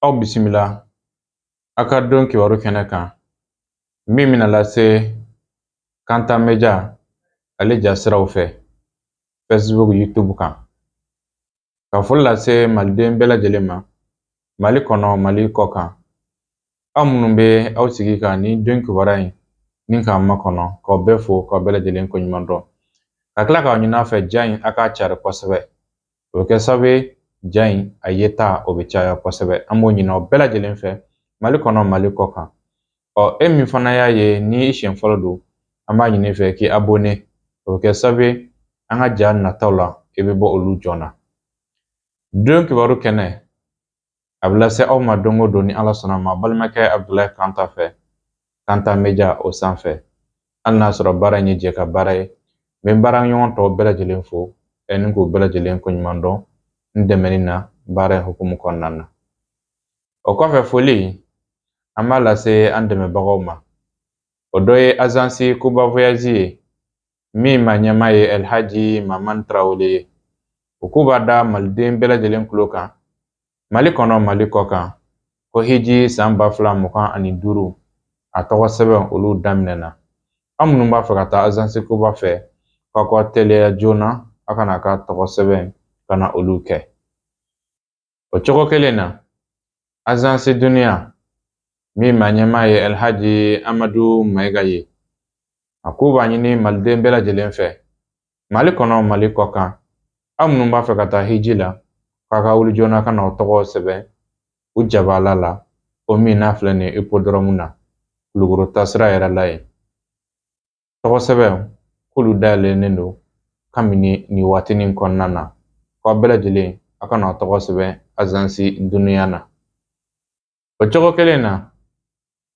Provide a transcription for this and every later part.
Aw bisimila a ka don kibaru kɛnɛ kan min bɛna lase Kantan Media ale jasiraw fɛ Facebook YouTube kan ka foli lase maliden bɛɛ lajɛlen ma Mali kɔnɔ Mali kɔ kan aw minnu bɛ aw sigi kan ni don kibaru in ni k'an makɔnɔ k'aw bɛɛ fo k'aw bɛɛ lajɛlen koɲuman dɔn ka tila k'aw ɲini a fɛ ja in a k'a cari kosɛbɛ o bɛ kɛ sababu ye ja in a yeta o bɛ caya kosɛbɛ an b'o ɲini aw bɛɛ lajɛlen fɛ Mali kɔnɔ Mali kɔ kan e min fana y'a ye ni siɲɛ fɔlɔ don an b'a ɲini fɛ k'i abonné o bɛ kɛ sababu ye an ka ja nataw la i bɛ bɔ olu joona don kibaru kɛnɛ a bɛ lase aw ma don o don ni Ala sɔnna ma balimakɛ Abdulahi Kanta fɛ Kantan Media o sanfɛ hali n'a sɔrɔ baara in ye jɛ ka baara ye n bɛ n baaraɲɔgɔn tɔw bɛɛ lajɛlen fo ni k'u bɛɛ lajɛlen koɲuman dɔn n dɛmɛni na baara in hukumu kɔnɔna na o kɔfɛ foli an b'a lase an dɛmɛbagaw ma o dɔ ye agence Kuba Voyage ye min ma ɲɛmaa ye Elhaji Mamani Tarawele ye o k'u b'a da maliden bɛɛ lajɛlen tulo kan Mali kɔnɔ Mali kɔ kan ko hiji san 2025 a tɔgɔ sɛbɛn olu daminɛna an minnu b'a fɛ ka taa agence Kuba fɛ k'aw teliya joona a kana ka tɔgɔ sɛbɛn ka na olu kɛ o cogo kelen na agence Dunuya min ma ɲɛmaa ye Elhaji Amadu Mayiga ye a k'u b'a ɲini maliden bɛɛ lajɛlen fɛ Mali kɔnɔ Mali kɔ kan aw minnu b'a fɛ ka taa hiji la k'a ka wuli joona ka na o tɔgɔ sɛbɛn u jabala la o min n'a filɛ nin ye hippodrome na Kulukoro taasira yɛrɛ la yen tɔgɔ sɛbɛn k'olu dayɛlɛnnen don kabini nin waatinin kɔnɔna na k'aw bɛɛ lajɛlen a ka na o tɔgɔ sɛbɛn agence Dunuya na o cogo kelen na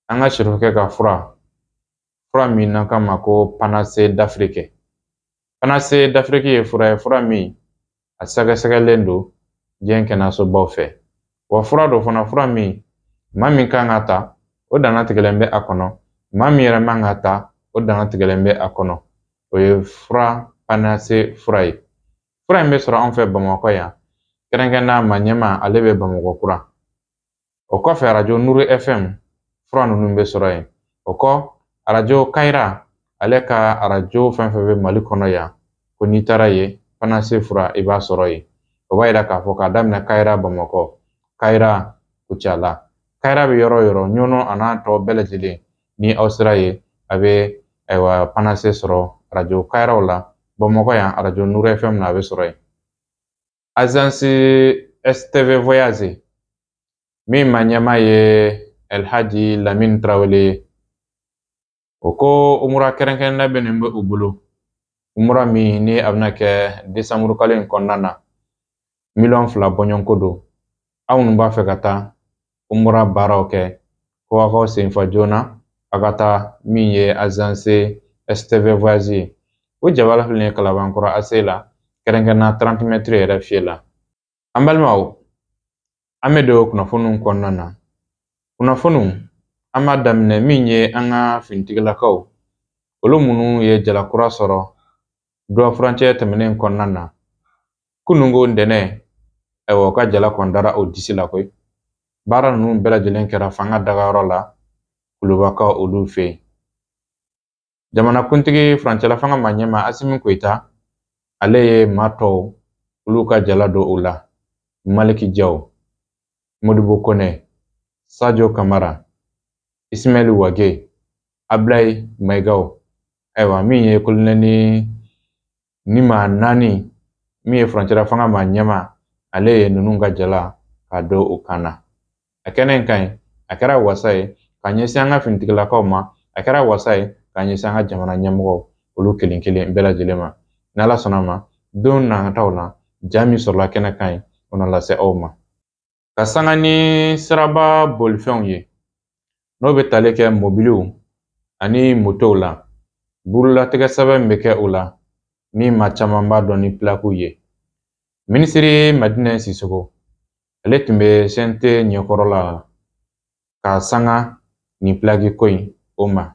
an ka sirifukɛ ka fura min n'an k'a ma ko Panacée d'Afrique Panacée d'Afrique ye fura min a sɛgɛsɛgɛlen don diɲɛ kɛnɛyasobaw fɛ wa fura dɔ fana fura min maa min kan ka ta o dangatigɛlen bɛ a kɔnɔ maa min yɛrɛ man ka ta o dangatigɛlen bɛ a kɔnɔ o ye fura Panacée fura ye fura in bɛ sɔrɔ anw fɛ Bamakɔ yan kɛrɛnkɛrɛnnenya ma ɲɛma ale bɛ Bamakɔ kura o kɔfɛ arajo Nuru FM fura ninnu bɛ sɔrɔ yen o kɔ arajo Kayira ale ka arajo fɛn fɛn bɛ Mali kɔnɔ yan ko n'i taara yen Panacée fura i b'a sɔrɔ yen o b'a yira k'a fɔ k'a daminɛ Kayira Bamakɔ Kayira Kucala Kayira bɛ yɔrɔ o yɔrɔ ɲɔnɔ a n'a tɔ bɛɛ lajɛlen ni aw sera yen a bɛ Panacée sɔrɔ arajo Kayiraw la Bamakɔ yan arajo Nuru FM na a bɛ sɔrɔ yen agence STV Voyage min ma ɲɛmaa ye Elhaji Lamini Tarawele ye o ko umura kɛrɛnkɛrɛnnen bɛ nin bɛ u bolo umura min ni a bɛna kɛ décembre kalo in kɔnɔna na 2,000,000 bɔɲɔnko don aw minnu b'a fɛ ka taa umura baaraw kɛ ko aw k'aw senfa joona a ka taa min ye agence STV Voyage ye o jabala filɛ Kalabankɔrɔ ACI la kɛrɛnkɛrɛnnenya 30 mètres yɛrɛ fiyɛ la an balimaw an bɛ don kunnafoniw kɔnɔna na kunnafoniw an b'a daminɛ min ye an ka finitigilakaw olu minnu ye jalakura sɔrɔ droit frontière tɛmɛnen kɔnɔna na kunungo ntɛnɛn o ka jala kɔni dara o disi la koyi baara ninnu bɛɛ lajɛlen kɛra fanga dagayɔrɔ la Kulubakaw olu fɛ yen jamanakuntigi furancɛla fanga ma ɲɛma Asimi Koyita ale ye maa tɔw olu ka jala don o la Maliki Jaw Modibo Kone Sadio Kamara Ismail Wage Ablaye Mayigaw min ye kolonɛli Nima Nani min ye furancɛla fanga ma ɲɛma ale ye ninnu ka jala ka don o kan na a kɛnɛ in ka ɲi a kɛra wasa ye ka ɲɛsin an ka finitigilakaw ma a kɛra wasa ye ka ɲɛsin an ka jamana ɲɛmɔgɔw olu kelen kelen bɛɛ lajɛlen ma ni Ala sɔnna ma don nataw la ja min sɔrɔla kɛnɛ kan ɲi o na lase aw ma ka sanga ni siraba bolifɛnw ye n'o bɛ tali kɛ mobiliw ani motow la burulatigɛ sɛbɛn bɛ kɛ o la min maa caman b'a dɔn ni plaques ye minisiri Madina Sisoko ale tun bɛ CNT ɲɛkɔrɔla la ka sanga nin plaque ko in o ma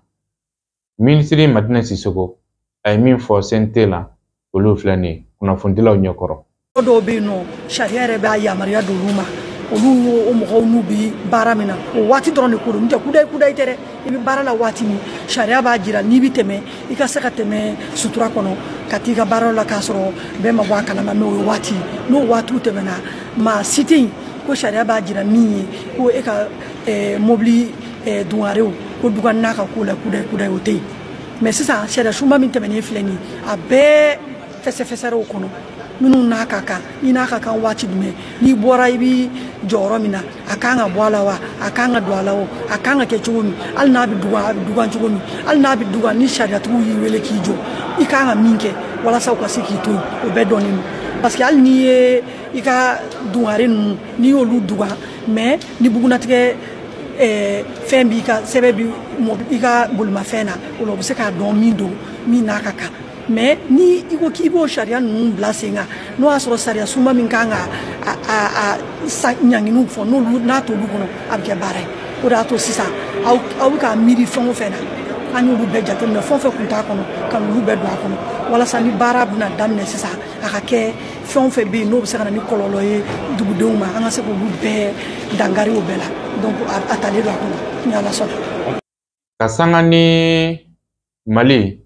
minisiri Madina Sisoko a ye min fɔ CNT la olu filɛ nin ye kunnafonidilaw ɲɛkɔrɔ dɔw bɛ yen nɔ sariya yɛrɛ b'a yamaruya d'olu ma olu o mɔgɔw n'u bi baara min na o waati dɔrɔn de ko don n'o tɛ kudayi tɛ dɛ i bɛ baara la waati min sariya b'a jira n'i bɛ tɛmɛ i ka se ka tɛmɛ sutura kɔnɔ ka t'i ka baara la k'a sɔrɔ bɛɛ ma bɔ a kalama mɛ o ye waati n'o waatiw tɛmɛna maa si tɛ yen ko sariya b'a jira min ye ko e ka mobili dungarew ko duga n'a ka ko la kudayi o tɛ yen mɛ sisan sariya sunba min tɛmɛnen filɛ nin ye a bɛɛ fɛsɛfɛsɛrew kɔnɔ minnu n'a ka kan i n'a ka kan waati jumɛn n'i bɔra i bi jɔyɔrɔ min na a kan ka bɔ a la wa a kan ka don a la o a kan ka kɛ cogo min hali n'a bɛ dugan a bɛ dugan cogo min hali n'a bɛ dugan ni sariyatigiw y'i wele k'i jɔ i kan ka min kɛ walasa u ka se k'i to yen o bɛɛ dɔnnen don parce que hali n'i ye i ka dungare ninnu n'i y'olu dugan mɛ ni bugunatigɛ fɛn b'i ka sɛbɛn bi i ka bolimafɛn na o la u bɛ se k'a dɔn min don min n'a ka kan mɛ ni i ko k'i b'o sariya ninnu bila sen kan n'o y'a sɔrɔ sariya sunba min kan ka ɲanginiw fɔ n'olu n'a t'olu kɔnɔ a bɛ kɛ baara ye o de y'a to sisan aw bɛ k'a miiri fɛn o fɛn na an y'olu bɛɛ jateminɛ fɛn o fɛn kun t'a kɔnɔ ka n'olu bɛɛ don a kɔnɔ walasa ni baara bɛna daminɛ sisan a ka kɛ fɛn o fɛn bɛ yen n'o bɛ se ka na ni kɔlɔlɔ ye dugudenw ma an ka se k'olu bɛɛ dankari o bɛɛ la donc a talen don a kɔnɔ ni ala sɔnna. Ka sanga ni Mali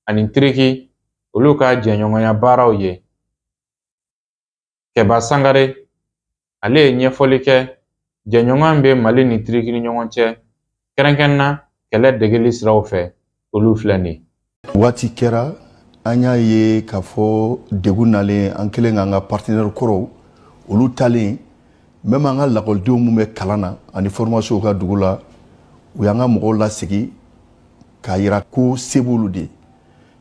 ani Turki olu ka jɛɲɔgɔnya baaraw ye. Kɛba Sangare ale ye ɲɛfɔli kɛ jɛɲɔgɔn bɛ Mali ni Turki ni ɲɔgɔn cɛ kɛrɛnkɛrɛnna kɛlɛ degeli siraw fɛ olu filɛ nin ye. Waati kɛra an y'a ye k'a fɔ degun nalen an kɛlen k'an ka partenaire kɔrɔw olu talen même an ka lakɔlidenw mun bɛ kalan na ani formation ka dugu la u y'an ka mɔgɔw lasegi k'a yira ko se b'olu de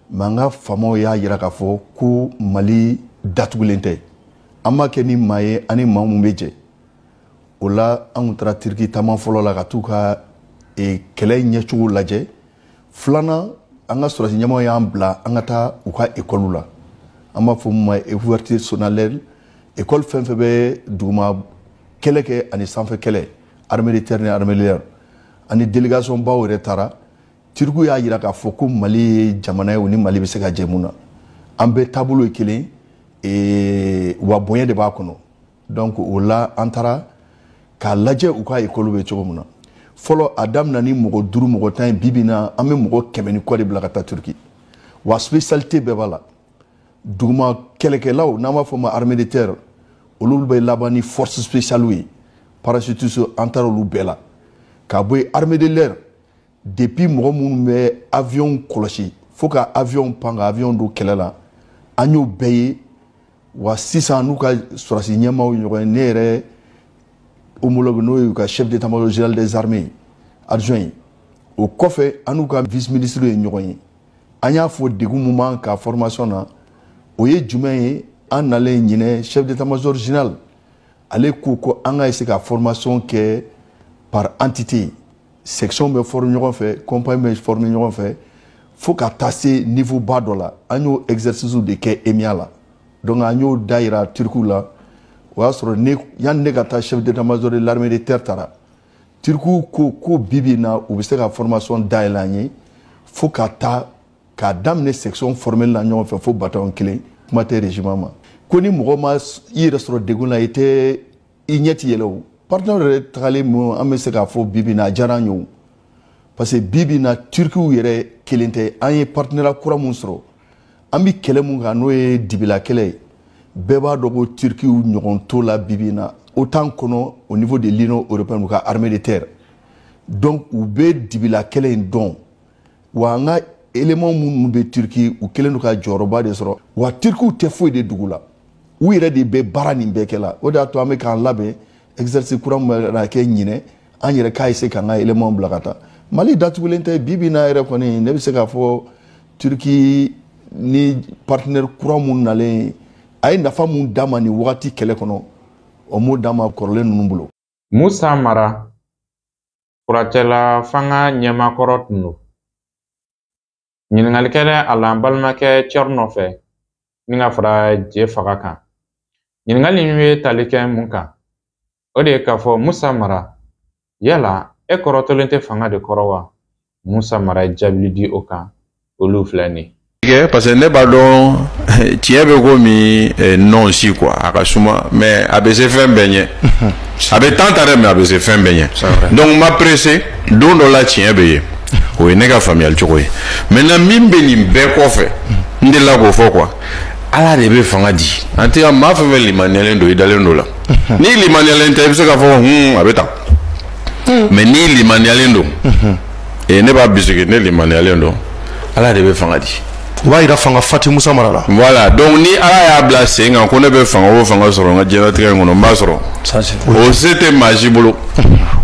mais an ka faamaw y'a yira k'a fɔ ko Mali datugulen tɛ an b'a kɛ ni maa ye ani maa mun bɛ jɛ o la an tun taara Turki taama fɔlɔ la ka t'u ka kɛlɛ ɲɛcogo lajɛ filanan an ka sɔrɔsi ɲɛmɔgɔ y'an bila an ka taa u ka école la an b'a fɔ mun ma ouverture zonale école fɛn fɛn bɛ duguma kɛlɛ kɛ ani sanfɛ kɛlɛ armée de terre ni armée de l'air ani délégation baw yɛrɛ taara Turkiw y'a yira k'a fɔ ko Mali ye jamana ye u ni Mali bɛ se ka jɛ mun na an bɛɛ taabolo ye kelen wa bonya de b'a kɔnɔ donc o la an taara k'a lajɛ u ka école bɛ cogo min na fɔlɔ a daminɛ ni mɔgɔ 5 mɔgɔ 10 bi bi in na an bɛ mɔgɔ 100 ni kɔ de bila ka taa Turki wa spécialité bɛɛ b'a la duguma kɛlɛkɛlaw n'an b'a fɔ ma armée de terre olu bɛ laban ni force spéciale ye parachutistes an taara olu bɛɛ la k'a bɔ yen armée de l'air depuis mɔgɔ minnu bɛ avion kɔlɔsi fo ka avion pan ka avion don kɛlɛ la an y'o bɛɛ ye wa sisan n'u ka sɔrɔsi ɲɛmaaw ɲɔgɔn ye ne yɛrɛ homologue n'o ye u ka chef d'état-major général des armées adjoint ye o kɔfɛ an n'u ka vice ministre ye ɲɔgɔn ye an y'a fɔ degun mun b'an ka formation na o ye jumɛn ye an nalen ɲinɛ chef d'état-major général ale ko an ka essayer ka formation kɛ par entité section bɛ former ɲɔgɔn fɛ compagnie bɛ former ɲɔgɔn fɛ fo ka taa se niveau ba dɔ la an y'o exercice de kɛ EMIA la donc an y'o da yira Turkiw la o y'a sɔrɔ yanni ne ka taa chef d'état-major de l'armée de terre taara Turkiw ko bibi na u bɛ se ka formation dayɛlɛ an ye fo ka taa k'a daminɛ section formelle la ɲɔgɔn fɛ fo bataillon 1 kuma tɛ régiment ma ko ni mɔgɔ ma i yɛrɛ sɔrɔ degun la i tɛ i ɲɛ ti yɛlɛ o partenaire yɛrɛ tagalen mun an bɛ se k'a fɔ bibi na a diyara an ye o parce que bibi na Turkiw yɛrɛ kelen tɛ an ye partenaire kura mun sɔrɔ an bɛ kɛlɛ mun kan n'o ye dibila kɛlɛ ye bɛɛ b'a dɔn ko Turkiw ɲɔgɔn t'o la bibi na autant kɔnɔ au niveau de l'Union européenne u ka armée de terre donc u bɛ dibila kɛlɛ in dɔn wa an ka élément minnu bɛ Turki u kɛlen don ka jɔyɔrɔba de sɔrɔ wa Turkiw tɛ foyi de dugu la u yɛrɛ de bɛ baara nin bɛɛ kɛ la o de y'a to an bɛ k'an labɛn exercice kura min bɛ kɛ ɲinɛ an yɛrɛ k'a essayer k'an ka élément bila ka taa Mali datugulen tɛ bi bi in na yɛrɛ kɔni ne bɛ se k'a fɔ Turki ni partenaire kura mun nalen a ye nafa mun d'a ma nin wagati kɛlɛ kɔnɔ o m'o d'a ma kɔrɔlen ninnu bolo. Musa Mara furakɛla fanga ɲɛmakɔrɔ tun don. Ɲiningalikɛla a la an balimakɛ Cɛri nɔfɛ ni ka fara je faga kan. Ɲininkali in bɛ tali kɛ mun kan? O de ye k'a fɔ Musa Mara yala e kɔrɔtɔlen tɛ fanga de kɔrɔ wa? Musa Mara ye jaabili di o kan olu filɛ nin ye. parce que ne b'a dɔn tiɲɛ bɛ komi non si quoi a ka suma mais a bɛ se fɛn bɛɛ ɲɛ a bɛ temps ta dɛ mais a bɛ se fɛn bɛɛ ɲɛ donc ma pressé don dɔ la tiɲɛ bɛ ye o ye ne ka faamuyali cogo ye maintenant min bɛ nin bɛɛ kɔfɛ n delila k'o fɔ quoi ala de bɛ fanga di an tɛ maa fɛn fɛn limaniyalen don i dalen don la ni limaniyalen tɛ i bɛ se k'a fɔ a bɛ tan mais ni limaniyalen don ne b'a bisigi ne limaniyalen don ala de bɛ fanga di o b'a yira fanga Fati Musa Mara la voilà donc ni ala y'a bila sen kan ko ne bɛ fanga o fanga sɔrɔ n ka diɲɛlatigɛ in kɔnɔ n b'a sɔrɔ o se tɛ maa si bolo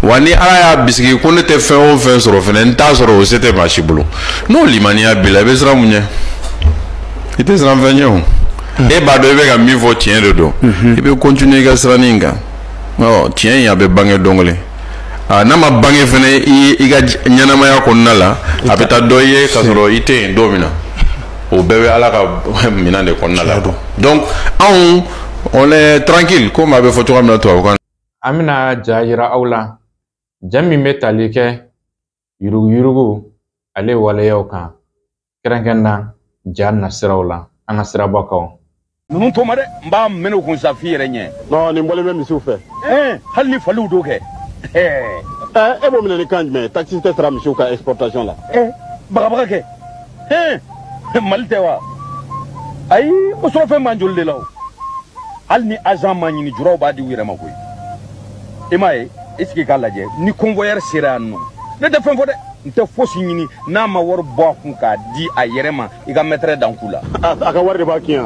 wa ni ala y'a bisigi ko ne tɛ fɛn o fɛn sɔrɔ fɛnɛ n t'a sɔrɔ o se tɛ maa si bolo n'o limaniya b'i la i bɛ siran mun ɲɛ i tɛ siran fɛn ɲɛ o e b'a dɔn i bɛ ka min fɔ tiɲɛ de don i bɛ continuer i ka siranni in kan tiɲɛ in a bɛ bange don kelen n'a ma bange fɛnɛ i ka ɲɛnamaya kɔnɔna la a bɛ taa dɔ ye ka sɔrɔ i tɛ yen don min na o bɛɛ bɛ ala ka minɛn de kɔnɔna la donc anw on est tranquille comme a bɛ fɔ cogoya min na tubabukan na. An bɛna ja yira aw la ja min bɛ tali kɛ yuruguyurugu ale waleyaw kan kɛrɛnkɛrɛnna ja nasiraw la an ka siraba kan. Ninnu to ma dɛ n b'a mɛn o kun sa f'i yɛrɛ ɲɛ. non nin bɔlen bɛ misiw fɛ. hali ni faliw do kɛ. e b'o minɛ ni kan jumɛn taxi tɛ sara misiw ka exportation la. bagabaga kɛ. Mali tɛ wa ayi o sɔrɔfɛn man joli de la o hali ni agent ma ɲini juraw b'a di u yɛrɛ ma koyi e m'a ye est ce que k'a lajɛ ni convoyeur sera yan nɔ ne tɛ fɛn fɔ dɛ n tɛ fosi ɲini n'a ma wari bɔ a kun k'a di a yɛrɛ ma i ka maître dan ku la. a ka wari de b'a kin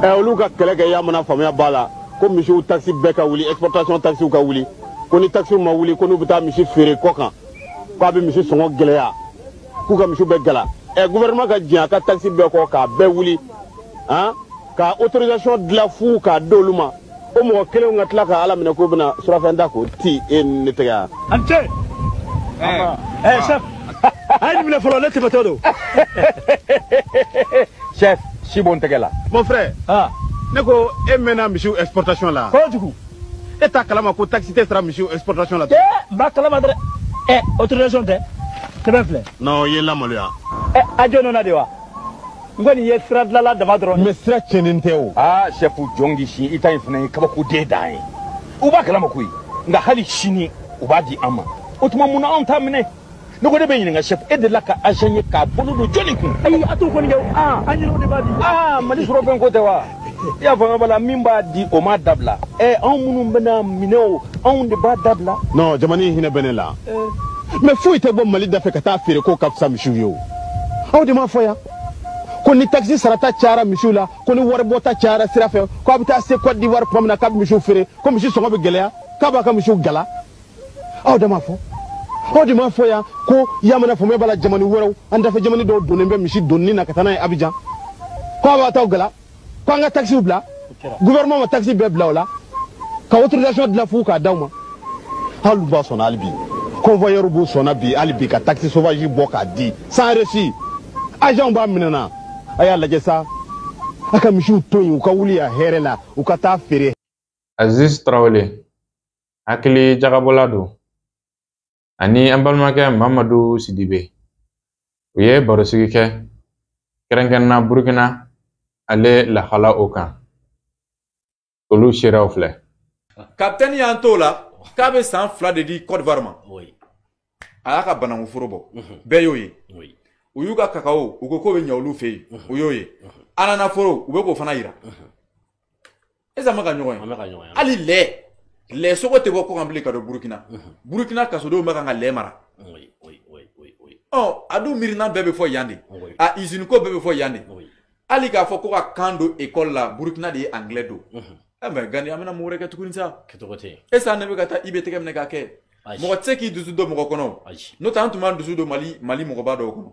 yan olu ka kɛlɛ kɛ y'a mana faamuya b'a la ko misiw taxi bɛɛ ka wuli exportation taxiw ka wuli ko ni taxiw ma wuli ko n'u bɛ taa misi feere kɔ kan k'a bɛ misi sɔngɔ gɛlɛya k'u ka misiw bɛɛ gala. Gouvernement ka diɲɛ a ka taxi bɛɛ kɔ k'a bɛɛ wuli ka autorisation dilan fu k'a d'olu ma o mɔgɔ kelenw ka tila ka ala minɛ k'o bɛna surafɛn da k'o ti e ni ne tɛgɛ yan. an cɛ chef a ye nin minɛ fɔlɔ ne tɛmɛtɔ don. chef si bɔ n tɛgɛ la. mon frère ne ko e mɛnna misiw exportation la. kojugu e t'a kalama ko taxi tɛ sara misiw exportation la. n b'a kalama dɛ autorisation tɛ. sɛbɛn filɛ. non i ye lamaloya. a jɔnna de wa n kɔni ye sira dilanla dama dɔrɔn. mɛ sira tiɲɛnen tɛ o. chef jɔn k'i sin i ta in fana ye kabako den dan ye u b'a kalama koyi nka hali sini u b'a di an ma o tuma mun na anw t'a minɛ ne ko ne bɛ ɲininka chef e delila ka agent ye k'a bolo don jɔnni kun. ayi a t'o kɔni kɛ an yɛrɛw de b'a di. mali sɔrɔfɛn ko tɛ wa i y'a faamuya bala min b'a di o m'a dabila anw minnu bɛna minɛ o anw de b'a dabila. non jamana in hinɛ bɛ ne la. mais foyi tɛ bɔ mali da fɛ ka taa feere ko ka fisa misiw ye o aw de m'a fɔ yan ko ni taxi sarata cayara misiw la ko ni waribɔta cayara sira fɛ ko a bɛ taa se Côte d'Ivoire tuma min na k'a bɛ misiw feere ko misi sɔngɔ bɛ gɛlɛya k'a b'a ka misiw gala aw de m'a fɔ aw de m'a fɔ yan ko yamana faamuya b'a la jamana wɛrɛw an dafɛ jamana dɔw donnen bɛ misi donni na ka taa n'a ye Abidjan ko a b'a t'aw gala ko an ka taxiw bila gouvernement ma taxi bɛɛ bila o la ka autorisation dilan fu k'a d'aw ma hali b'a sɔnna hali bi. Convoyeur b'u sɔnna bi hali bi ka taxi sauvage bɔ k'a di sans reçu agent b'a minɛna a y'a lajɛ sa a ka misiw to yen u ka wuli a hɛrɛ la u ka taa feere. Aziz Traoré hakili jagabɔla don ani an balimakɛ Mamadu Sidibe u ye barosigi kɛ kɛrɛnkɛrɛnna Burukina ale lahala o kan olu seeraw filɛ. Capitaine y'an t'o la k'a bɛ san 2 de di Côte d'Ivoire ma a y'a ka bananku foro bɔ bɛɛ y'o ye u y'u ka kakao u ko k'o bɛ ɲɛ olu fɛ yen u y'o ye anana foro u bɛ k'o fana yira est-ce que ma ka ɲɔgɔn ye hali lɛ sogo tɛ bɔ kɔkan bilen ka don Burukina kasodenw bɛ kan ka lɛ mara a dun miirina bɛɛ bɛ fɔ yan de a usine ko bɛɛ bɛ fɔ yan de hali k'a fɔ ko ka kan don école la Burukina de ye anglais don. Mais Gani amena mun wɛrɛ kɛ tuguni sa est-ce que ne bɛ ka taa i bɛ tɛgɛ minɛ k'a kɛ mɔgɔ tɛ se k'i dusu don mɔgɔ kɔnɔ n'o tɛ an tun b'an dusu don Mali mɔgɔba dɔw kɔnɔ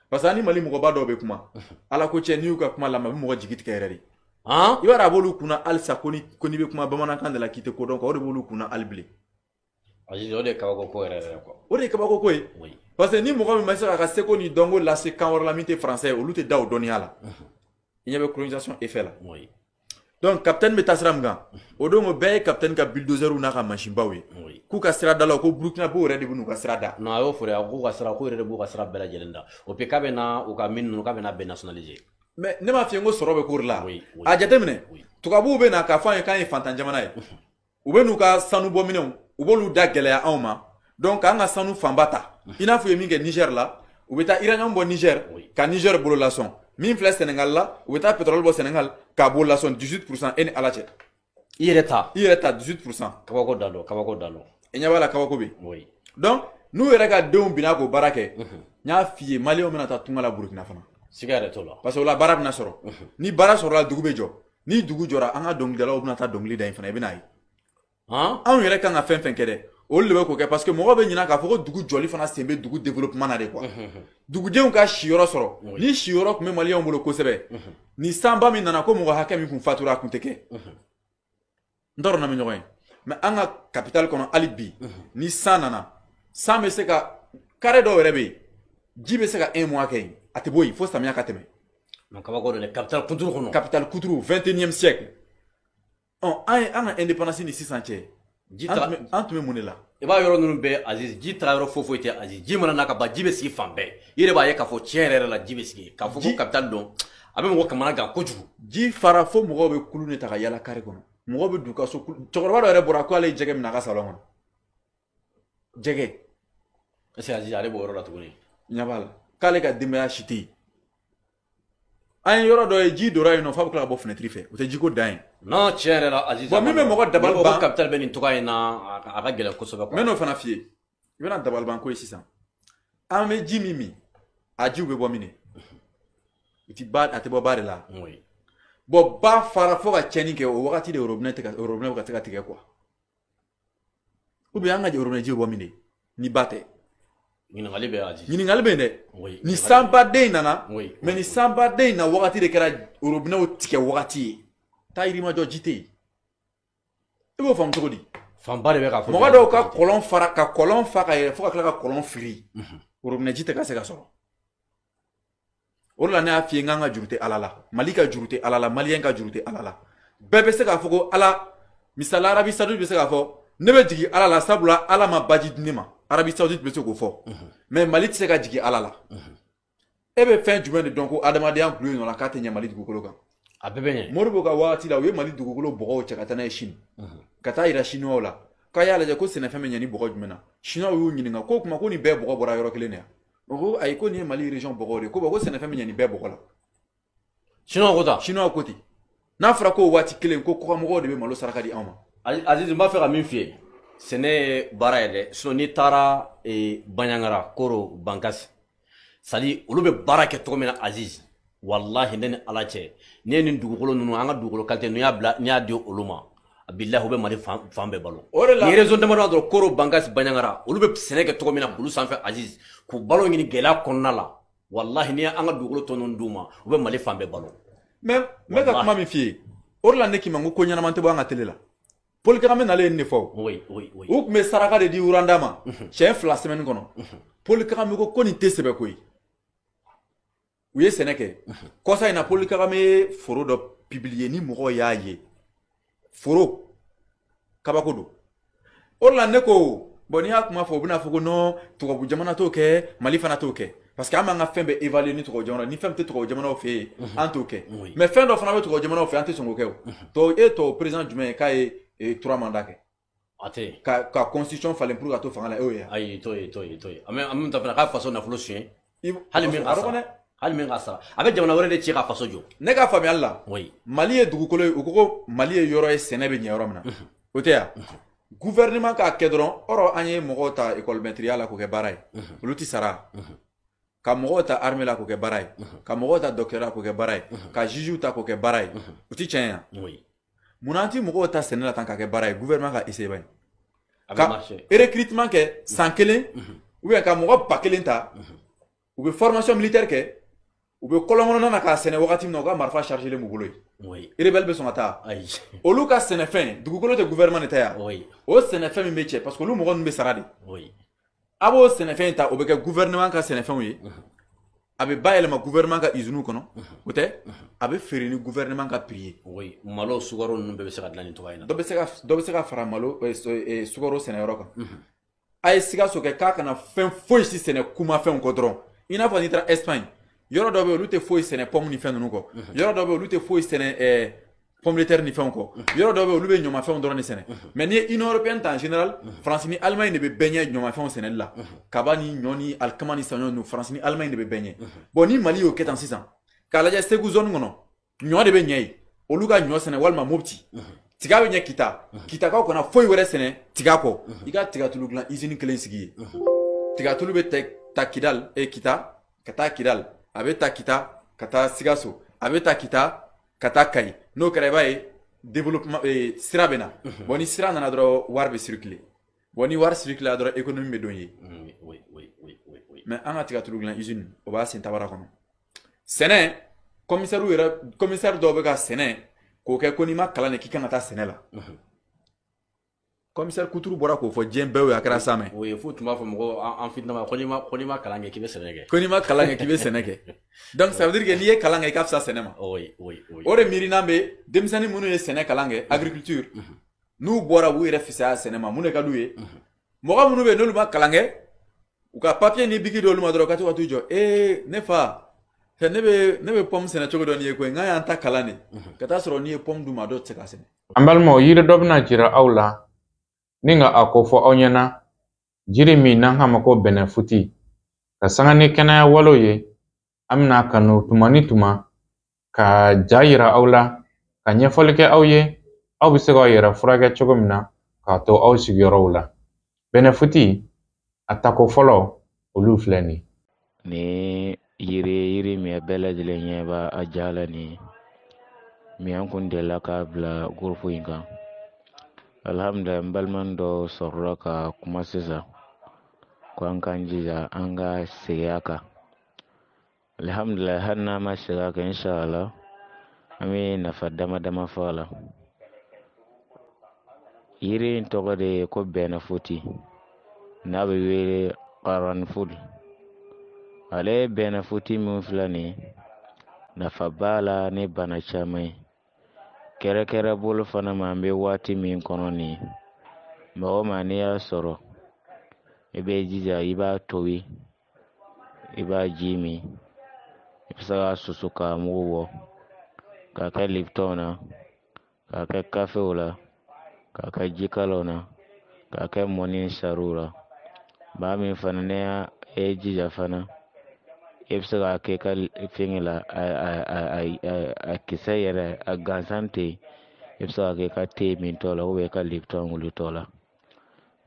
parce que ani Mali mɔgɔba dɔw bɛ kuma ala ko cɛ n'i y'u ka kuma lamɛn a bɛ mɔgɔ jigi tigɛ yɛrɛ de i b'a dɔn a b'olu kunna halisa ko n'i bɛ kuma bamanankan de la k'i tɛ ko dɔn o de b'olu kunna hali bilen o de ye kabako ko yɛrɛ quoi o de ye kabako ko ye parce que ni mɔgɔ min ma se k'a ka seko ni dɔnko lase kan wɛrɛ la min tɛ français ye olu tɛ da o dɔnniya la i ɲɛ bɛ colonisation effet la. Donc capitaine bɛ taa sira min kan o don o bɛɛ ye capitaine ka bulldozer n'a ka machine baw ye k'u ka sira da la ko Burkina b'o yɛrɛ de bɛ n'u ka sira da. non a y'o fɔ dɛ k'u ka sira k'u yɛrɛ de b'u ka sira bɛɛ lajɛlen da o puis k'a bɛ na u ka min ninnu k'a bɛ na bɛɛ nationaliser. mais ne m'a f'i ye n ko sɔrɔ bɛ kori la a jateminɛ tubabuw bɛ na k'a fɔ an ye k'an ye fantan jamana ye u bɛ n'u ka sanu bɔminɛnw u b'olu da gɛlɛya anw ma donc k'an ka sanu fanba ta i n'a fɔ u ye min kɛ Niger la u bɛ taa iranium bɔ Niger ka Niger bolo lasɔn min filɛ Sénégal la u bɛ taa pétrole bɔ Sénégal k'a bolo lasɔn 18% e ni Ala cɛ. i yɛrɛ ta 18%. kabako da lɔ kabako da lɔ. i ɲɛ b'a la kabako bɛ yen. donc n'u yɛrɛ ka denw binna k'o baara kɛ n y'a f'i ye maliyɛnw bɛna taa tunga la Burkina fana. siga yɛrɛ t'o la. parce que o la baara bɛna sɔrɔ ni baara sɔrɔla dugu bɛ jɔ ni dugu jɔra an ka dɔnkilidalaw bɛna taa dɔnkili da yen fana i bɛna ye. anw yɛrɛ kan ka fɛn fɛn kɛ dɛ olu de bɛ k'o kɛ parce que mɔgɔw bɛ ɲinɛ k'a fɔ ko dugu jɔli fana sen bɛ dugu développement na de quoi dugudenw ka siyɔrɔ sɔrɔ ni siyɔrɔ tun bɛ maliyɛnw bolo kosɛbɛ ni sanba min nana ko mɔgɔ hakɛ min tun fatura a tun tɛ kɛ n t'a dɔn n'an bɛ ɲɔgɔn ye mais an ka capitale kɔnɔ hali bi ni san nana san bɛ se ka carré dɔw yɛrɛ bɛ yen ji bɛ se ka 1 mois kɛ yen a tɛ bɔ yen fo samiya ka tɛmɛ. kabako de capitale kunturu kɔnɔ. capitale kunturu 21e siècle an ka indépendance ni sisan cɛ an tun bɛ mun de la. i b'a yɔrɔ ninnu bɛɛ Aziz ji taga yɔrɔ foyi tɛ Aziz ji mana na ka ban ji bɛ sigi fan bɛɛ i yɛrɛ b'a ye k'a fɔ tiɲɛ yɛrɛ la ji bɛ sigi k'a fɔ ko capitale dɔn a bɛ mɔgɔ kamana gan kojugu. ji fara fo mɔgɔw bɛ kulu de ta ka yala carré kɔnɔ mɔgɔw bɛ du ka so cɛkɔrɔba dɔ yɛrɛ bɔra ko ale ye jɛgɛ minɛ a ka salon kɔnɔ jɛgɛ. est-ce que Aziz ale b'o yɔrɔ la tuguni. ɲɛ b'a la k'ale ka denbaya si tɛ yen an ye yɔrɔ dɔ ye ji dora yen nɔ f'a bɛ tila ka bɔ fenêtre fɛ o tɛ jiko dan ye. non tiɲɛ yɛrɛ la Aziz. bon min bɛ mɔgɔ dabali ban capitale bɛ nin cogoya in na a ka gɛlɛn kosɛbɛ. n bɛ n'o fana f'i ye i bɛna dabali ban ko ye sisan an bɛ ji min min a jiw bɛ bɔ min de a tɛ bɔ ba de la. bon ba fara fo ka tiɲɛni kɛ o wagati de robinet bɛ ka se ka tigɛ quoi ou bien an ka robinet ji bɛ bɔ min de ni ba tɛ. ɲininkali bɛ Aziz. ɲininkali bɛ yen dɛ ni sanbaden nana mais ni sanbaden na wagati de kɛra robinet tigɛ wagati ye taa yirimajɔ ji tɛ yen i b'o faamu cogo di. fanba de bɛ k'a fɔ. mɔgɔ dɔw ka kɔlɔn fara ka kɔlɔn fa ka yɛlɛ fo ka tila ka kɔlɔn fili robinet ji tɛ ka se ka sɔrɔ o de la ne y'a f'i ye n k'an ka juru tɛ Ala la Mali ka juru tɛ Ala la maliyɛn ka juru tɛ Ala la bɛɛ bɛ se k'a fɔ ko Ala misali Arabi Saoudite bɛ se k'a fɔ ne bɛ jigin Ala la sabula Ala ma baji di ne ma Arabi Saoudite bɛ se k'o fɔ mais Mali tɛ se ka jigin Ala la e bɛ fɛn jumɛn de dɔn ko adamadenya gulo in nɔ la k'a tɛ ɲɛ Mali dugukolo kan. a bɛɛ bɛ ɲɛ. Modibo ka wagati la u ye Mali dugukolo bɔgɔw cɛ ka taa n'a ye Chine ka taa yira Chinois la k'a y'a lajɛ ko sɛnɛfɛn bɛ ɲɛ ni bɔgɔ jumɛn na Chinois y'u ɲininka ko o tuma ko nin bɛɛ bɔgɔ bɔra yɔrɔ kelen de wa ko ayi ko nin ye Mali région bɔgɔ de ko ko sɛnɛfɛn bɛ ɲɛ nin bɛɛ bɔgɔ la. Chinois ko ta. Chinois ko ten n'a fɔra ko waati kelen ko kɔkɔmɔgɔw de bɛ malo saraka di anw ma. Aziz n b'a fɛ ka min f'i ye sɛnɛ ye baara ye dɛ sinon n'i taara Banyaŋara Koro Bankasi sadi olu bɛ baara kɛ cogo min na Aziz wallahi ne ni Ala cɛ ne nin dugukolo ninnu an ka dugukolo qualité n'i y'a di olu ma billahi u bɛ Mali fan bɛɛ balo. ni région damadɔ dɔrɔn Koro Bankasi Banyaŋara olu bɛ sɛnɛ kɛ cogo min na olu sanfɛ Aziz k'u balo ɲini gɛlɛya kɔnɔna la wallahi n'i an ka dugukolo tɔ ninnu d'u ma u bɛ Mali fan bɛɛ balo. mais n bɛ ka kuma min f'i ye o de la ne k'i ma ko ɲɛnama tɛ bɔ an ka télé la. Paul Kagame nalen nin de fɔ u tun bɛ saraka de di Uranda ma siɲɛ 2 semaine kɔnɔ Paul Kagame ko nin tɛ sɛbɛ ko ye u ye sɛnɛ kɛ kɔsa in na Paul Kagame ye foro dɔ publier ni mɔgɔw y'a ye foro kabako don o de la ne ko bon n'i y'a kuma fɔ u bɛna fɔ ko non tubabu jamana t'o kɛ Mali fana t'o kɛ parce que an b'an ka fɛn bɛɛ évaluer ni tubabu jamana ni fɛn tɛ tubabu jamanaw fɛ yen an t'o kɛ mais fɛn dɔ fana bɛ tubabu jamanaw fɛ an tɛ sɔn k'o kɛ o tɔw président jumɛn ye k'a ye 3 mandats kɛ a tɛ ka constitution falen pour ka to fanga la e y'o ye ayi to ye an bɛ ta fana k'a faso nafolo suɲɛ hali min ka sara a bɛ jamana wɛrɛ de ci ka faso jɔ ne ka faamuyali la Mali ye dugukolo ye u ko Mali ye yɔrɔ ye sɛnɛ bɛ ɲɛ yɔrɔ min na o tɛ yan gouvernement k'a kɛ dɔrɔn ɔrɔ an ye mɔgɔw ta école maîtrise la k'o kɛ baara ye olu tɛ sara ka mɔgɔw ta armée la k'o kɛ baara ye ka mɔgɔw ta docteur k'o kɛ baara ye ka juge ta k'o kɛ baara ye o tɛ tiɲɛ yan mun an ti mɔgɔw ta sɛnɛ la tan k'a kɛ baara ye gouvernement ka essayer ba ye ka recrutement kɛ san 1 ou bien ka mɔgɔ 1000 ta u bɛ formation militaire kɛ u bɛ kɔlɔn kɔnɔna na k'a sɛnɛ wagati min na u ka marifa chargelen b'u bolo yen rebelle bɛ sɔn ka taa olu ka sɛnɛfɛn dugukolo tɛ gouvernement de ta yan o sɛnɛfɛn min bɛ cɛ parce que olu mɔgɔ ninnu bɛ sara de a b'o sɛnɛfɛn ta o bɛ kɛ gouvernement ka sɛnɛfɛnw ye a bɛ bayɛlɛma gouvernement ka usine kɔnɔ o tɛ a bɛ feere ni gouvernement ka prix ye. oui malo sukaro ninnu bɛɛ bɛ se ka dilan nin cogoya in na. dɔ bɛ se ka fara malo sukaro sɛnɛyɔrɔ kan. a ye Sikaso kɛ k'a kana fɛn foyi si sɛnɛ kumafɛnw kɔ dɔrɔn i n'a fɔ n'i taara Espagne yɔrɔ dɔ bɛ yen olu tɛ foyi sɛnɛ pomme ni fɛn ninnu kɔ yɔrɔ dɔ bɛ yen olu tɛ foyi sɛnɛ pomme de terre ni fɛnw kɔ yɔrɔ dɔ bɛ yen olu bɛ ɲɔmafɛnw dɔrɔn de sɛnɛ mais n'i ye Union européenne ta en général France ni Allemagne de bɛ bɛɛ ɲɛ ɲɔmafɛnw sɛnɛli la kaba ni ɲɔ ni alikama ni saɲɔ ninnu France ni Allemagne de bɛ bɛɛ ɲɛ bon ni Mali y'o kɛ tan sisan k'a lajɛ Segu zone kɔnɔ ɲɔ de bɛ ɲɛ yen olu ka ɲɔ sɛnɛ walima Mopti tiga bɛ ɲɛ Kita Kitakaw kana foyi wɛrɛ sɛnɛ tiga kɔ i ka tigatulu dilan usine kelen sigi ye tigatulu bɛ ta Kidal Kita ka taa Kidal a bɛ ta Kita ka taa Sikaso a bɛ ta Kita ka taa Kayi n'o kɛra i b'a ye développement sira bɛ na bon ni sira nana dɔrɔn wari bɛ circuler bon ni wari circuler dɔrɔn économie bɛ don ye mais an ka tigatulu dilan usine o b'a sen tabara kɔnɔ sɛnɛ commissaire dɔw bɛ ka sɛnɛ k'o kɛ ko n'i ma kalan de k'i kan ka taa sɛnɛ la commissaire Kuturu bɔra k'o fɔ diɲɛ bɛɛ ye a kɛra sa mɛ o ye fo tun b'a fɔ mɔgɔw an fitinama ko n'i ma kalan kɛ k'i bɛ sɛnɛ kɛ ko n'i ma kalan kɛ k'i bɛ sɛnɛ kɛ donc ça veut dire que n'i ye kalan kɛ i ka fisa sɛnɛ ma o de miirinan bɛ denmisɛnnin minnu ye sɛnɛ kalan kɛ agriculture n'u bɔra u yɛrɛ fisaya sɛnɛ ma mun de ka d'u ye mɔgɔ minnu bɛ yen n'olu ma kalan kɛ u ka papier ni biki d'olu ma dɔrɔn ka to ka t'u jɔ ne fa ne bɛ pomme sɛnɛ cogo dɔ nin ye koyi n ka y'an ta kalan de ka taa sɔrɔ n'i ye pomme d'u ma dɔw tɛ se ka sɛnɛ. An balimaw yiri dɔ bɛna jira aw la ni ka a ko fɔ aw ɲɛna jiri min n'an k'a ma ko bɛnɛfuti ka sanga ni kɛnɛya walew ye an bɛna kanu tuma ni tuma ka ja yira aw la ka ɲɛfɔli kɛ aw ye aw bɛ se k'aw yɛrɛ furakɛ cogo min na k'a to aw sigiyɔrɔw la bɛnɛfuti a tako fɔlɔ olu filɛ nin ni yiri min bɛɛ lajɛlen ɲɛ b'a a ja la nin min an kun delila k'a bila gurupu in kan alhamdulillah n baliman dɔ sɔrɔla ka kuma sisan ko an k'an jija an ka segin a kan alhamdulillah hali n'an ma segin a kan inshallah an bɛ nafa dama dama fɔ a la yiri in tɔgɔ de ye ko bɛnɛfuti n'a bɛ wele qaranful ale bɛnɛfuti min filɛ nin nafa b'a la ni bana caman ye kɛrɛkɛrɛ bolo fana ma an bɛ waati min kɔnɔ nin mɔgɔ ma n'i y'a sɔrɔ i bɛ jija i b'a tobi i b'a ji min i bɛ se k'a susu k'a mugu bɔ k'a kɛ lipton na k'a kɛ kafew la k'a kɛ jikalaw na k'a kɛ mɔni sariw la maa min fana n'i y'a jija fana i bɛ se k'a kɛ ka fɛngɛ la a kisɛ yɛrɛ a gansan tɛ yen i bɛ se k'a kɛ ka te min tɔ la ka lipton wuli tɔ la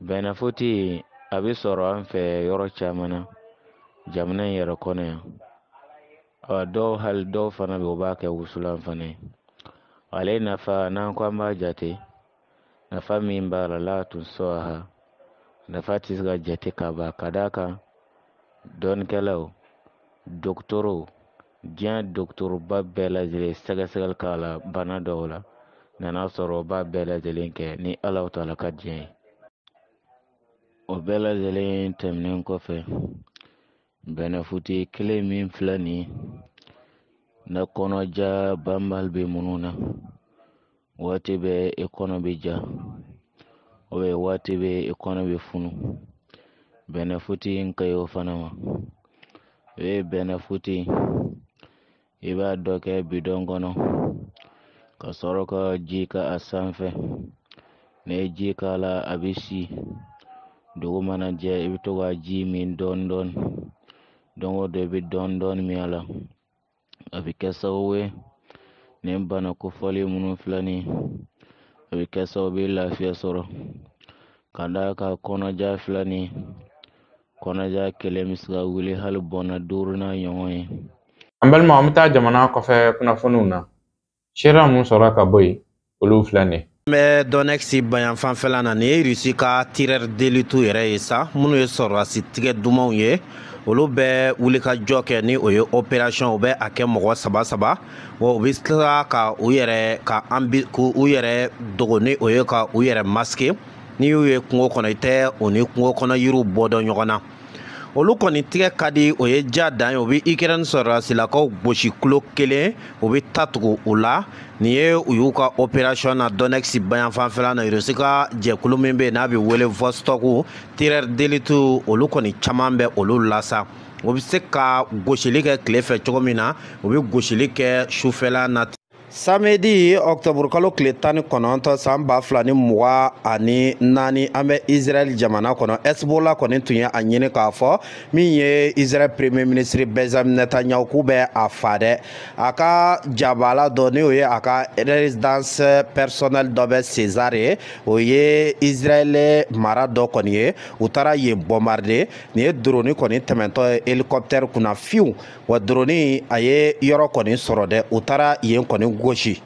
bɛnɛfuti a bɛ sɔrɔ an fɛ yɔrɔ caman na jamana in yɛrɛ kɔnɔ yan hali dɔw fana bɛ yen u b'a kɛ wusulan fana ye ale nafa n'an ko an b'a jate nafa min b'a la la tun sɔn nafa tɛ se ka jate ka ban ka d'a kan dɔnnikɛlaw dɔgɔtɔrɔw diɲɛ dɔgɔtɔrɔba bɛɛ lajɛlen sɛgɛsɛgɛli k'a la bana dɔw la nana sɔrɔ o b'a bɛɛ lajɛlen kɛ ni Alahu Taala ka diɲɛ ye o bɛɛ lajɛlen tɛmɛnen kɔfɛ bɛnɛfuti kelen min filɛ nin na kɔnɔja banbali bɛ minnu na waati bɛ i kɔnɔ bɛ ja waati bɛ i kɔnɔ bɛ funu bɛnɛfuti in ka y'o fana ma o ye bɛnɛfuti i b'a dɔ kɛ bidɔn kɔnɔ ka sɔrɔ ka ji k'a sanfɛ n'i ye ji k'a la a bɛ si dugu mana jɛ i bɛ to ka ji min dɔɔni dɔɔni don o don i bɛ dɔɔni dɔɔni min a la a bɛ kɛ sababu ye ni bana kofɔli minnu filɛ nin a bɛ kɛ sababu ye lafiya sɔrɔ ka d'a kan kɔnɔja filɛ nin kɔnɔja kɛlɛ bɛ se ka wuli hali bɔnna duuru n'a ɲɔgɔn ye. An balima an bɛ taa jamana kɔfɛ kunnafoniw na sera mun sɔrɔ ka bɔ yen olu filɛ nin n bɛ dɔnɛkisi bayan fanfɛla na nin ye Rusi ka tireur d'élite yɛrɛ ye sa minnu ye sɔrɔdasi tigɛ dumanw ye olu bɛ wulikajɔ kɛ ni o ye opération u bɛ a kɛ mɔgɔ 3 wa u bɛ tila ka u yɛrɛ dogo ni o ye ka u yɛrɛ masquer n'i y'u ye kungo kɔnɔ i tɛ o ni kungo kɔnɔ yiriw bɔ dɔn ɲɔgɔn na olu kɔni tigɛ ka di o ye ja dan ye o bɛ Ukraine sɔrɔdasilakaw gosi kulo kelen o bɛ tatugu o la nin ye u y'u ka opération na Donetsk bayan fanfɛla na Russie ka jɛkulu min bɛ yen n'a bɛ wele Vostok tireur d'élite olu kɔni caman bɛ olu la sa o bɛ se ka gosili kɛ tile fɛ cogo min na o bɛ gosili kɛ sufɛla na. Samedi octobre kalo tile 19 san 2024 an bɛ Israel jamana kɔnɔ Hezbollah kɔni tun ye a ɲini k'a fɔ min ye Israel premier ministre Benjamin Netanyahu k'u bɛ a fa dɛ a ka jabala dɔ n'o ye a ka résidence personnelle dɔ bɛ César o ye Israel mara dɔ kɔni ye u taara yen bombarder nin ye drone kɔni tɛmɛntɔ ye hélicoptère kunna fiw wa drone a ye yɔrɔ kɔni sɔrɔ dɛ u taara yen kɔni gosi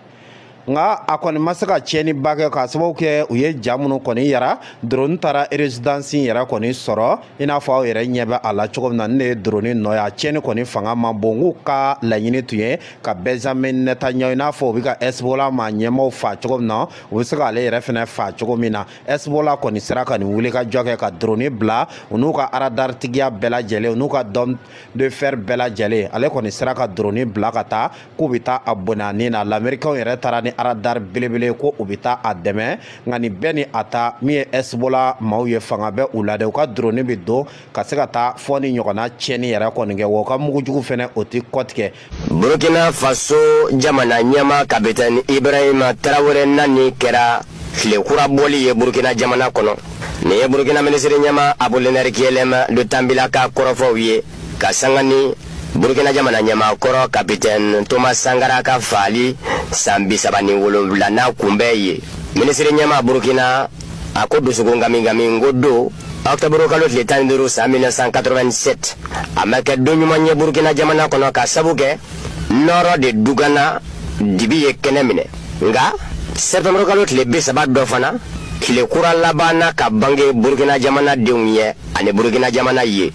nga a kɔni ma se ka tiɲɛni ba kɛ k'a sababu kɛ u ye ja minnu kɔni yara drone taara résidence yɛrɛ kɔni sɔrɔ i n'a fɔ aw yɛrɛ ɲɛ bɛ a la cogo min na ne ye drone nɔ ye a tiɲɛni kɔni fanga ma bon k'u ka laɲini tun ye ka Benjamin Netanyahu i n'a fɔ u bɛ ka Hezbollah ma ɲɛmaaw fa cogo min na u bɛ se k'ale yɛrɛ fɛnɛ fa cogo min na Hezbollah kɔni sera ka nin wuli ka jɔ kɛ ka drone bila u n'u ka radartigiya bɛɛ lajɛlen u n'u ka dôme de fer bɛɛ lajɛlen ale kɔni sera ka drone bila ka taa k'u bɛ taa a bɔnɛ a nin na l'Américain yɛrɛ taara ni radar belebele ko u bɛ taa a dɛmɛ nka nin bɛɛ ni a ta min ye Hezbollah maaw ye fanga bɛ u la dɛ u ka drone bɛ don ka se ka taa fɔ ni ɲɔgɔnna tiɲɛni yɛrɛ kɔni kɛ wa u ka mugujugu fɛnɛ o tɛ kɔtigɛ. Burkina Faso jamana ɲɛmaa kapitɛni Ibrahima Traoré nani kɛra tile kura bɔli ye Burkina jamana kɔnɔ nin ye Burkina minisiri ɲɛmaa Apollinaire Kyelem de Tambila ka kɔrɔfɔw ye ka sanga ni Burkina jamana ɲɛmaa kɔrɔ kapitɛni Thomas Sankara ka faali san 37 n'a kunbɛn ye minisiri ɲɛmaa Burkina a ko dusukun gami ngo do octobre kalo tile 15 san 1987 a ma kɛ don ɲuman ye Burkina jamana kɔnɔ ka sabu kɛ nɔrɔ de dugana dibi ye kɛnɛ minɛ nka septembre kalo tile 30 dɔ fana tile kura labanna ka bange Burkina jamana denw ye ani Burkina jamana ye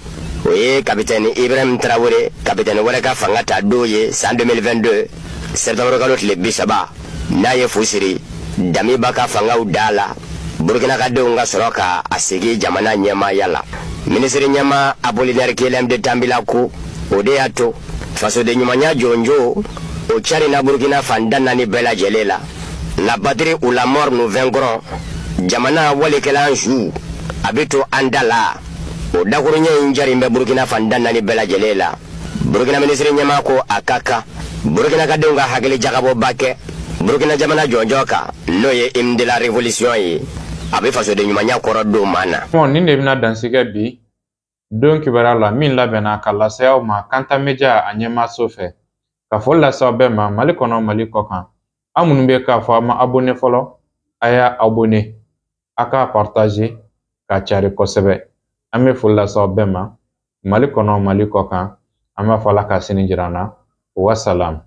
o ye kapitɛni Ibrahim Traoré kapitɛni wɛrɛ ka fanga ta don ye san 2022 septembre kalo tile 30 n'a ye fusiri Damiba ka fangaw da la Burkina ka denw ka sɔrɔ ka a segi jamana ɲɛmaaya la minisiri ɲɛmaa Apollinaire Kyelem de Tambila ko o de y'a to fasoden ɲumanya jonjo o carina Burkina fan 4 bɛɛ lajɛlen la la patrie ou la mort nous vaincrons jamana walikɛla ju a bɛ to an da la o dakuruɲɛ in jari bɛ Burkina fan 4 bɛɛ lajɛlen la Burkina minisiri ɲɛmaa ko a ka kan Burkina ka denw ka hakili jagabɔba kɛ Burkina jamana jɔnjɔ kan n'o ye hymne de la révolution ye a bɛ fasoden ɲumanya kɔrɔ don maa na. Nin de bɛna dansigɛ bi don kibaruya la min labɛnna ka lase aw ma Kanta Media a ɲɛmaaso fɛ ka foli lase aw bɛɛ ma Mali kɔnɔ Mali kɔkan aw minnu bɛ k'a fɔ aw ma abonné fɔlɔ a y'a abonné a k'a partager ka cari kosɛbɛ an bɛ foli lase aw bɛɛ ma Mali kɔnɔ Mali kɔkan an b'a fɔ Ala ka sini jira an na wa salam.